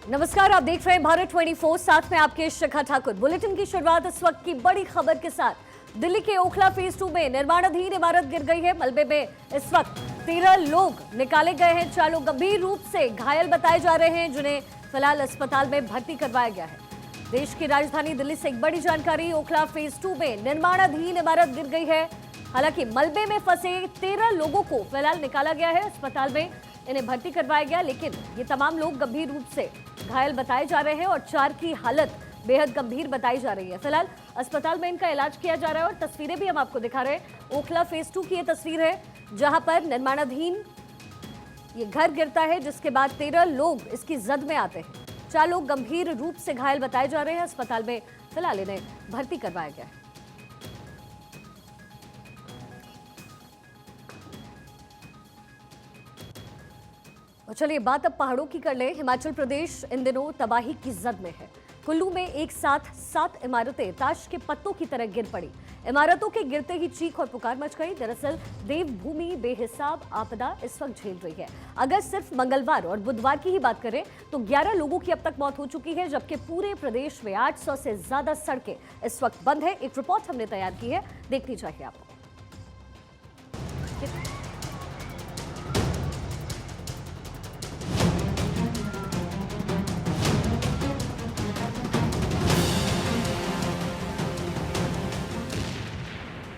नमस्कार, आप देख रहे हैं भारत 24, साथ में आपके शिखा ठाकुर। बुलेटिन की शुरुआत इस वक्त की बड़ी खबर के साथ। दिल्ली के ओखला फेज 2 में निर्माणाधीन इमारत गिर गई है। मलबे में इस वक्त 13 लोग निकाले गए हैं। 4 लोग गंभीर रूप से घायल बताए जा रहे हैं, जिन्हें फिलहाल अस्पताल में भर्ती करवाया गया है। देश की राजधानी दिल्ली से एक बड़ी जानकारी। ओखला फेज 2 में निर्माणाधीन इमारत गिर गई है। हालांकि मलबे में फंसे 13 लोगों को फिलहाल निकाला गया है, अस्पताल में इन्हें भर्ती करवाया गया, लेकिन ये तमाम लोग गंभीर रूप से घायल बताए जा रहे हैं और 4 की हालत बेहद गंभीर बताई जा रही है। फिलहाल अस्पताल में इनका इलाज किया जा रहा है और तस्वीरें भी हम आपको दिखा रहे हैं। ओखला फेज 2 की ये तस्वीर है, जहां पर निर्माणाधीन ये घर गिरता है, जिसके बाद 13 लोग इसकी जद में आते हैं। 4 लोग गंभीर रूप से घायल बताए जा रहे हैं। अस्पताल में फिलहाल इन्हें भर्ती करवाया गया है। और चलिए बात अब पहाड़ों की कर ले। हिमाचल प्रदेश इन दिनों तबाही की जद में है। कुल्लू में एक साथ 7 इमारतें ताश के पत्तों की तरह गिर पड़ी। इमारतों के गिरते ही चीख और पुकार मच गई। दरअसल देवभूमि बेहिसाब आपदा इस वक्त झेल रही है। अगर सिर्फ मंगलवार और बुधवार की ही बात करें तो 11 लोगों की अब तक मौत हो चुकी है, जबकि पूरे प्रदेश में 800 से ज्यादा सड़कें इस वक्त बंद है। एक रिपोर्ट हमने तैयार की है, देखनी चाहिए आपको।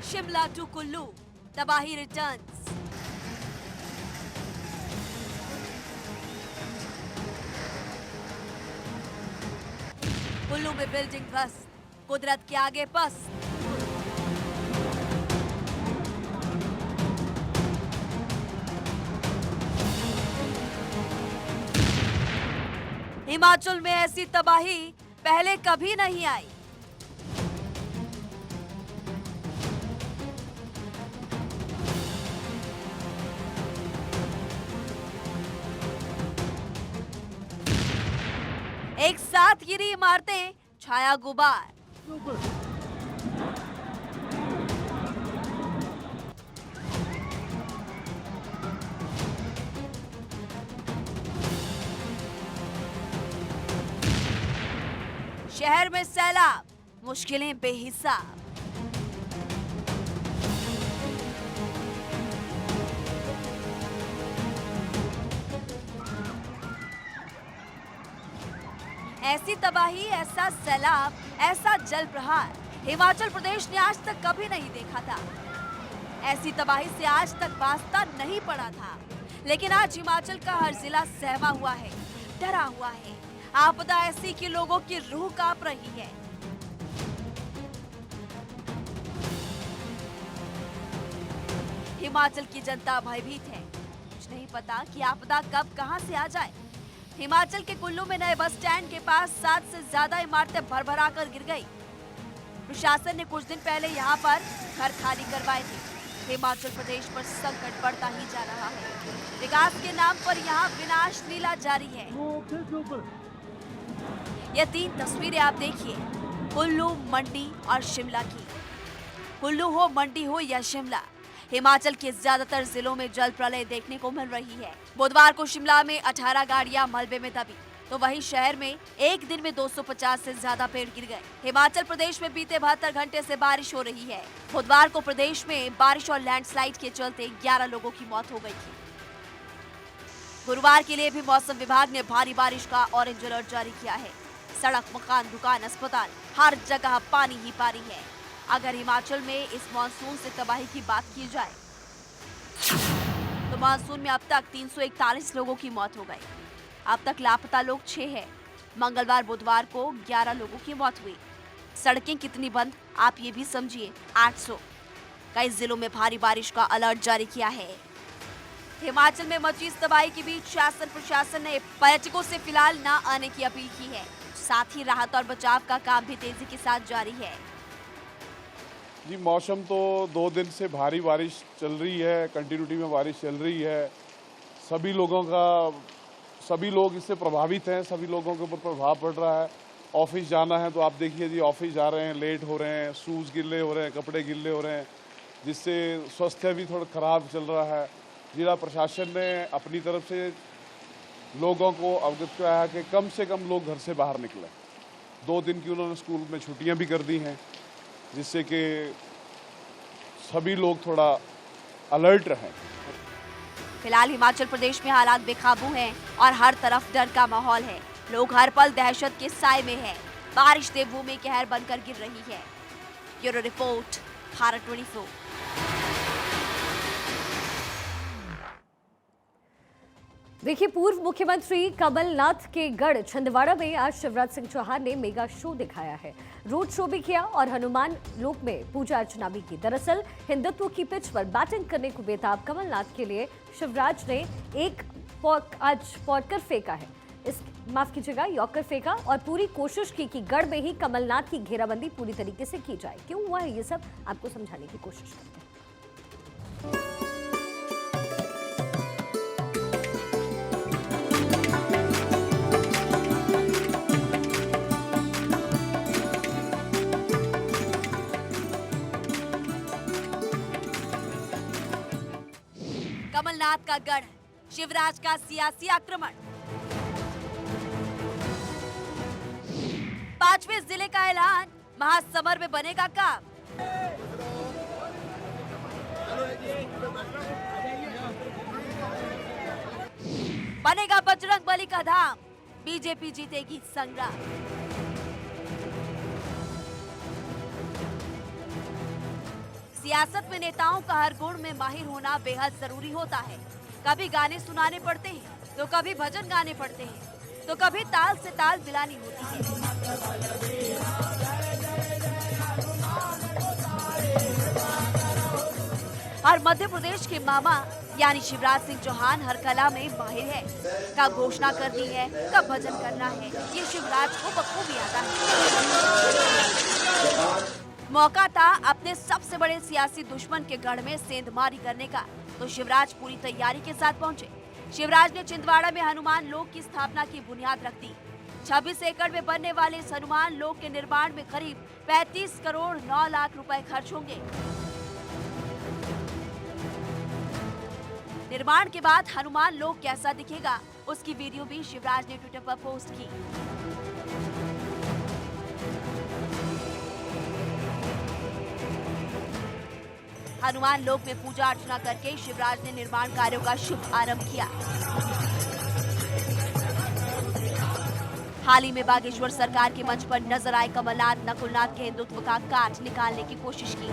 शिमला टू कुल्लू, तबाही रिटर्न्स। कुल्लू में बिल्डिंग ध्वस्त, कुदरत के आगे पस्त। हिमाचल में ऐसी तबाही पहले कभी नहीं आई। एक साथ गिरी इमारतें, छाया गुबार। शहर में सैलाब, मुश्किलें बेहिसाब। ऐसी तबाही, ऐसा सैलाब, ऐसा जल प्रहार हिमाचल प्रदेश ने आज तक कभी नहीं देखा था। ऐसी तबाही से आज तक वास्ता नहीं पड़ा था, लेकिन आज हिमाचल का हर जिला सहमा हुआ है, डरा हुआ है। आपदा ऐसी कि लोगों की रूह कांप रही है। हिमाचल की जनता भयभीत है। कुछ नहीं पता कि आपदा कब कहां से आ जाए। हिमाचल के कुल्लू में नए बस स्टैंड के पास 7 से ज्यादा इमारतें भरभरा कर गिर गई। प्रशासन ने कुछ दिन पहले यहां पर घर खाली करवाए थे। हिमाचल प्रदेश पर संकट बढ़ता ही जा रहा है। विकास के नाम पर यहां विनाश लीला जारी है। ये 3 तस्वीरें आप देखिए, कुल्लू, मंडी और शिमला की। कुल्लू हो, मंडी हो या शिमला, हिमाचल के ज्यादातर जिलों में जल प्रलय देखने को मिल रही है। बुधवार को शिमला में 18 गाड़ियां मलबे में दबी, तो वहीं शहर में एक दिन में 250 से ज्यादा पेड़ गिर गए। हिमाचल प्रदेश में बीते 72 घंटे से बारिश हो रही है। बुधवार को प्रदेश में बारिश और लैंडस्लाइड के चलते 11 लोगों की मौत हो गई थी। गुरुवार के लिए भी मौसम विभाग ने भारी बारिश का ऑरेंज अलर्ट जारी किया है। सड़क, मकान, दुकान, अस्पताल, हर जगह पानी ही पानी है। अगर हिमाचल में इस मानसून से तबाही की बात की जाए तो मानसून में अब तक 341 लोगों की मौत हो गई। अब तक लापता लोग 6 हैं। मंगलवार, बुधवार को 11 लोगों की मौत हुई। सड़कें कितनी बंद, आप ये भी समझिए, 800। कई जिलों में भारी बारिश का अलर्ट जारी किया है। हिमाचल में मची इस तबाही के बीच शासन प्रशासन ने पर्यटकों से फिलहाल न आने की अपील की है। साथ ही राहत और बचाव का काम भी तेजी के साथ जारी है। जी, मौसम तो 2 दिन से भारी बारिश चल रही है, कंटिन्यूटी में बारिश चल रही है। सभी लोग इससे प्रभावित हैं, सभी लोगों के ऊपर प्रभाव पड़ रहा है। ऑफिस जाना है तो आप देखिए जी, ऑफिस जा रहे हैं, लेट हो रहे हैं, शूज़ गिल्ले हो रहे हैं, कपड़े गिल्ले हो रहे हैं, जिससे स्वास्थ्य भी थोड़ा खराब चल रहा है। जिला प्रशासन ने अपनी तरफ से लोगों को अवगत कराया कि कम से कम लोग घर से बाहर निकलें। 2 दिन की उन्होंने स्कूल में छुट्टियां भी कर दी हैं, जिससे कि सभी लोग थोड़ा अलर्ट रहें। फिलहाल हिमाचल प्रदेश में हालात बेकाबू हैं और हर तरफ डर का माहौल है। लोग हर पल दहशत के साए में हैं। बारिश देवभूमि कहर बनकर गिर रही है। Bureau report, Bharat 24। देखिए, पूर्व मुख्यमंत्री कमलनाथ के गढ़ छिंदवाड़ा में आज शिवराज सिंह चौहान ने मेगा शो दिखाया है। रोड शो भी किया और हनुमान लोक में पूजा अर्चना भी की। दरअसल हिंदुत्व की पिच पर बैटिंग करने को बेताब कमलनाथ के लिए शिवराज ने आज पॉर्कर फेंका है, यॉर्कर फेंका और पूरी कोशिश की कि गढ़ में ही कमलनाथ की घेराबंदी पूरी तरीके से की जाए। क्यों हुआ है ये सब, आपको समझाने की कोशिश करते हैं। कमलनाथ का गढ़, शिवराज का सियासी आक्रमण। 5वें जिले का ऐलान, महासमर में बनेगा काम। बनेगा बजरंग बली का धाम, बीजेपी जीतेगी संग्राम। सियासत में नेताओं का हर गुण में माहिर होना बेहद जरूरी होता है। कभी गाने सुनाने पड़ते हैं, तो कभी भजन गाने पड़ते हैं, तो कभी ताल से ताल मिलानी होती है। और मध्य प्रदेश के मामा यानी शिवराज सिंह चौहान हर कला में माहिर है। कब घोषणा करनी है, कब भजन करना है, ये शिवराज को बखूबी आता है। मौका था अपने सबसे बड़े सियासी दुश्मन के गढ़ में सेंधमारी करने का, तो शिवराज पूरी तैयारी के साथ पहुंचे। शिवराज ने छिंदवाड़ा में हनुमान लोक की स्थापना की बुनियाद रख दी। 26 एकड़ में बनने वाले इस हनुमान लोक के निर्माण में करीब 35 करोड़ 9 लाख रुपए खर्च होंगे। निर्माण के बाद हनुमान लोक कैसा दिखेगा, उसकी वीडियो भी शिवराज ने ट्विटर पर पोस्ट की। हनुमान लोक में पूजा अर्चना करके शिवराज ने निर्माण कार्यों का शुभ आरंभ किया। हाल ही में बागेश्वर सरकार के मंच पर नजर आए कमलनाथ नकुलनाथ के हिंदुत्व का काट निकालने की कोशिश की।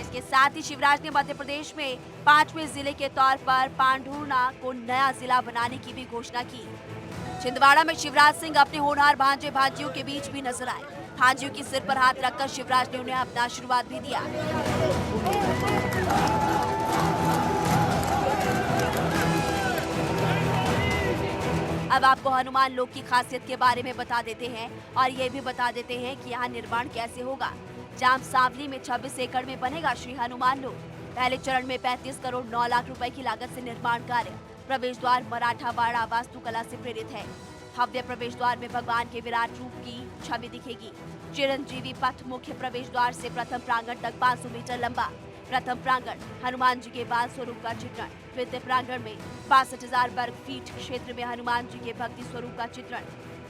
इसके साथ ही शिवराज ने मध्य प्रदेश में 5वें जिले के तौर पर पांढुर्णा को नया जिला बनाने की भी घोषणा की। छिंदवाड़ा में शिवराज सिंह अपने होनहार भांजे भांजियों के बीच भी नजर आए। भांजियों के सिर पर हाथ रखकर शिवराज ने उन्हें अपना आशीर्वाद भी दिया। अब आपको हनुमान लोक की खासियत के बारे में बता देते हैं और ये भी बता देते हैं कि यहाँ निर्माण कैसे होगा। जाम सांवली में 26 एकड़ में बनेगा श्री हनुमान लोक। पहले चरण में 35 करोड़ 9 लाख रुपए की लागत से निर्माण कार्य। प्रवेश द्वार मराठावाड़ा वास्तुकला से प्रेरित है। भव्य प्रवेश द्वार में भगवान के विराट रूप की छवि दिखेगी। चिरंजीवी पथ मुख्य प्रवेश द्वार से प्रथम प्रांगण तक 500 मीटर लंबा। प्रथम प्रांगण हनुमान जी के बाल स्वरूप का चित्रण। द्वितीय प्रांगण में 62,000 वर्ग फीट क्षेत्र में हनुमान जी के भक्ति स्वरूप का चित्रण।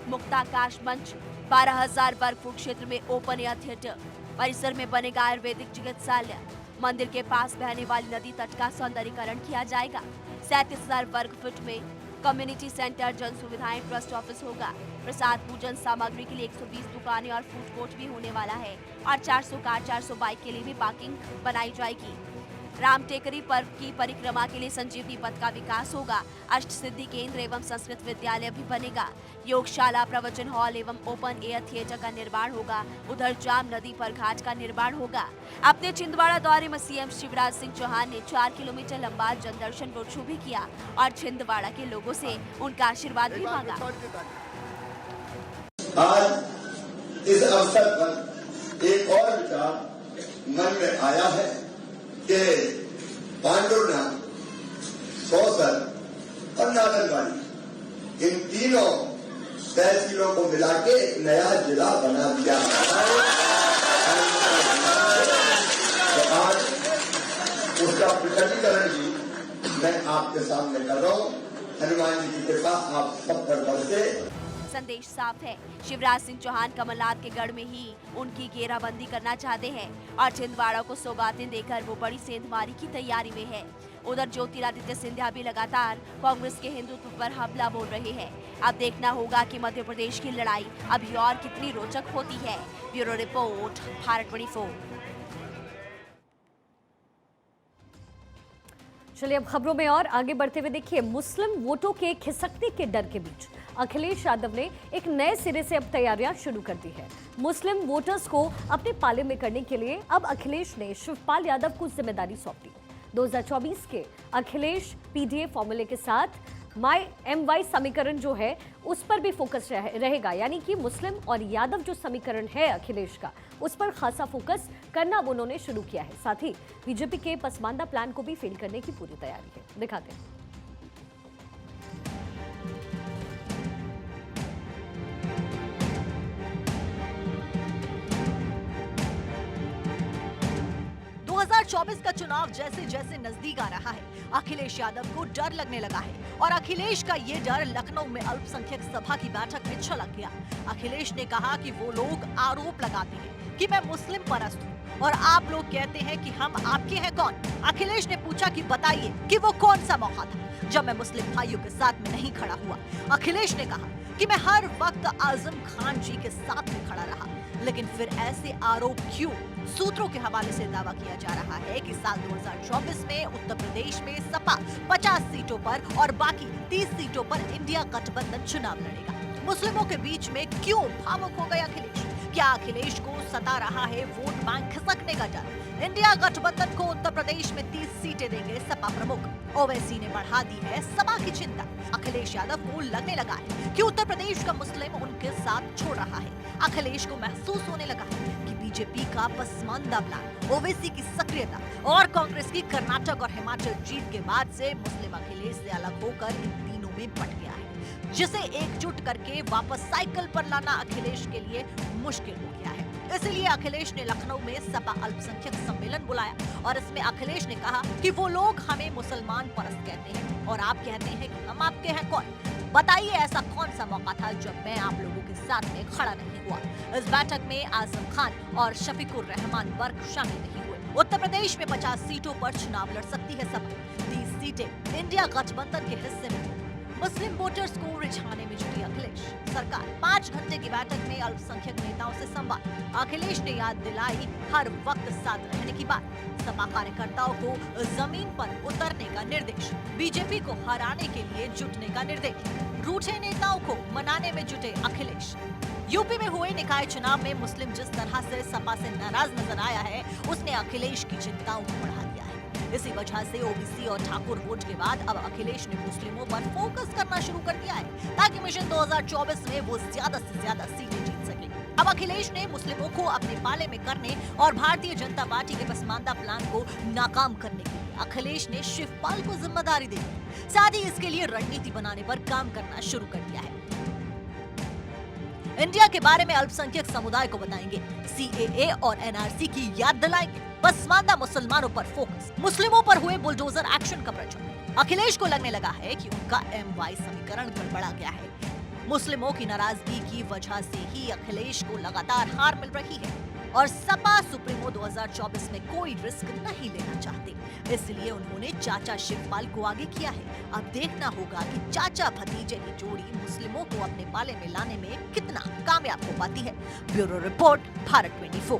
मुक्ताकाश मंच 12,000 वर्ग फुट क्षेत्र में ओपन एयर थिएटर। परिसर में बनेगा आयुर्वेदिक चिकित्सालय। मंदिर के पास बहने वाली नदी तट का सौंदर्यीकरण किया जाएगा। 37,000 वर्ग फुट में कम्युनिटी सेंटर, जन सुविधाएं, ट्रस्ट ऑफिस होगा। प्रसाद पूजन सामग्री के लिए 120 दुकानें और फूड कोर्ट भी होने वाला है और 400 कार 400 बाइक के लिए भी पार्किंग बनाई जाएगी। राम टेकरी पर्व की परिक्रमा के लिए संजीवनी पथ का विकास होगा। अष्ट सिद्धि केंद्र एवं संस्कृत विद्यालय भी बनेगा। योगशाला, प्रवचन हॉल एवं ओपन एयर थिएटर का निर्माण होगा। उधर जाम नदी पर घाट का निर्माण होगा। अपने छिंदवाड़ा दौरे में सीएम शिवराज सिंह चौहान ने 4 किलोमीटर लंबा जनदर्शन रोड शो भी किया और छिंदवाड़ा के लोगों से उनका आशीर्वाद भी मांगा। आज इस अवसर पर एक और विचार मन में आया है कि पांडुर्णा, सौसर और नागरवाड़ी इन तीनों तहसीलों को मिला के एक नया जिला बना दिया है। तो आज उसका प्रकट आपके सामने कर रहा हूँ। हनुमान जी की कृपा आप सब पर बरसे। संदेश साफ है, शिवराज सिंह चौहान कमलनाथ के गढ़ में ही उनकी घेराबंदी करना चाहते हैं और छिंदवाड़ा को सौगातें देकर वो बड़ी सेंधमारी की तैयारी में है। उधर ज्योतिरादित्य सिंधिया भी लगातार कांग्रेस के हिंदुत्व पर हमला बोल रहे हैं। अब देखना होगा कि मध्य प्रदेश की लड़ाई अभी और कितनी रोचक होती है। Bureau report, Bharat 24। चलिए अब खबरों में और आगे बढ़ते हुए देखिए, मुस्लिम वोटों के खिसकने के डर के बीच अखिलेश यादव ने एक नए सिरे से अब तैयारियां शुरू कर दी है। मुस्लिम वोटर्स को अपने पाले में करने के लिए अब अखिलेश ने शिवपाल यादव को जिम्मेदारी सौंप दी। 2024 के अखिलेश पीडीए फॉर्मूले के साथ MY समीकरण जो है उस पर भी फोकस रहेगा, यानी कि मुस्लिम और यादव जो समीकरण है अखिलेश का, उस पर खासा फोकस करना अब उन्होंने शुरू किया है। साथ ही बीजेपी के पसमानदा प्लान को भी फेल करने की पूरी तैयारी है। दिखाते हैं। का चुनाव जैसे जैसे नजदीक आ रहा है, अखिलेश यादव को डर लगने लगा है और अखिलेश का ये डर लखनऊ में अल्पसंख्यक सभा की बैठक में छलक गया। अखिलेश ने कहा कि वो लोग आरोप लगाते हैं कि मैं मुस्लिम परस्त हूँ और आप लोग कहते हैं कि हम आपके हैं कौन। अखिलेश ने पूछा कि बताइए कि वो कौन सा मौका था जब मैं मुस्लिम भाइयों के साथ में नहीं खड़ा हुआ। अखिलेश ने कहा कि मैं हर वक्त आजम खान जी के साथ में खड़ा रहा, लेकिन फिर ऐसे आरोप क्यों? सूत्रों के हवाले से दावा किया जा रहा है कि साल 2024 में उत्तर प्रदेश में सपा 50 सीटों पर और बाकी 30 सीटों पर इंडिया गठबंधन चुनाव लड़ेगा। मुस्लिमों के बीच में क्यों भावुक हो गए अखिलेश? क्या अखिलेश को सता रहा है वोट बैंक खिसकने का डर? इंडिया गठबंधन को उत्तर प्रदेश में 30 सीटें देंगे सपा प्रमुख। ओवैसी ने बढ़ा दी है सपा की चिंता। अखिलेश यादव को लगने लगा है कि उत्तर प्रदेश का मुस्लिम उनके साथ छोड़ रहा है। अखिलेश को महसूस होने लगा है कि बीजेपी का पसमानदा प्लान, ओवैसी की सक्रियता और कांग्रेस की कर्नाटक और हिमाचल जीत के बाद से मुस्लिम अखिलेश से अलग होकर इन तीनों में बट गया है, जिसे एकजुट करके वापस साइकिल पर लाना अखिलेश के लिए मुश्किल हो गया है। इसलिए अखिलेश ने लखनऊ में सपा अल्पसंख्यक सम्मेलन बुलाया और इसमें अखिलेश ने कहा कि वो लोग हमें मुसलमान परस्त कहते हैं और आप कहते हैं कि हम आपके हैं कौन। बताइए ऐसा कौन सा मौका था जब मैं आप लोगों के साथ में खड़ा नहीं हुआ। इस बैठक में आजम खान और शफीकुर रहमान वर्ग शामिल नहीं हुए। उत्तर प्रदेश में 50 सीटों पर चुनाव लड़ सकती है सपा। 30 सीटें इंडिया गठबंधन के हिस्से में। मुस्लिम वोटर्स को रिझाने में जुटी अखिलेश सरकार। 5 घंटे की बैठक में अल्पसंख्यक नेताओं से संवाद। अखिलेश ने याद दिलाई हर वक्त साथ रहने की बात। सपा कार्यकर्ताओं को जमीन पर उतरने का निर्देश। बीजेपी को हराने के लिए जुटने का निर्देश। रूठे नेताओं को मनाने में जुटे अखिलेश। यूपी में हुए निकाय चुनाव में मुस्लिम जिस तरह से सपा से नाराज नजर आया है, उसने अखिलेश की चिंताओं को बढ़ा दिया है। इसी वजह से ओबीसी और ठाकुर वोट के बाद अब अखिलेश ने मुस्लिमों पर फोकस करना शुरू कर दिया है, ताकि मिशन 2024 में वो ज्यादा से ज्यादा सीटें जीत सके। अब अखिलेश ने मुस्लिमों को अपने पाले में करने और भारतीय जनता पार्टी के पसमानदा प्लान को नाकाम करने के लिए अखिलेश ने शिवपाल को जिम्मेदारी दी। साथ ही इसके लिए रणनीति बनाने पर काम करना शुरू कर दिया है। इंडिया के बारे में अल्पसंख्यक समुदाय को बताएंगे, CAA और NRC की याद दिलाएंगे, पसमानदा मुसलमानों पर फोकस, मुस्लिमों पर हुए बुलडोजर एक्शन का प्रचार। अखिलेश को लगने लगा है कि उनका MY समीकरण गड़बड़ा गया है। मुस्लिमों की नाराजगी की वजह से ही अखिलेश को लगातार हार मिल रही है और सपा सुप्रीमो 2024 में कोई रिस्क नहीं लेना चाहते, इसलिए उन्होंने चाचा शिवपाल को आगे किया है। अब देखना होगा कि चाचा भतीजे की जोड़ी मुस्लिमों को अपने पाले में लाने में कितना कामयाब हो पाती है। Bureau report, Bharat 24।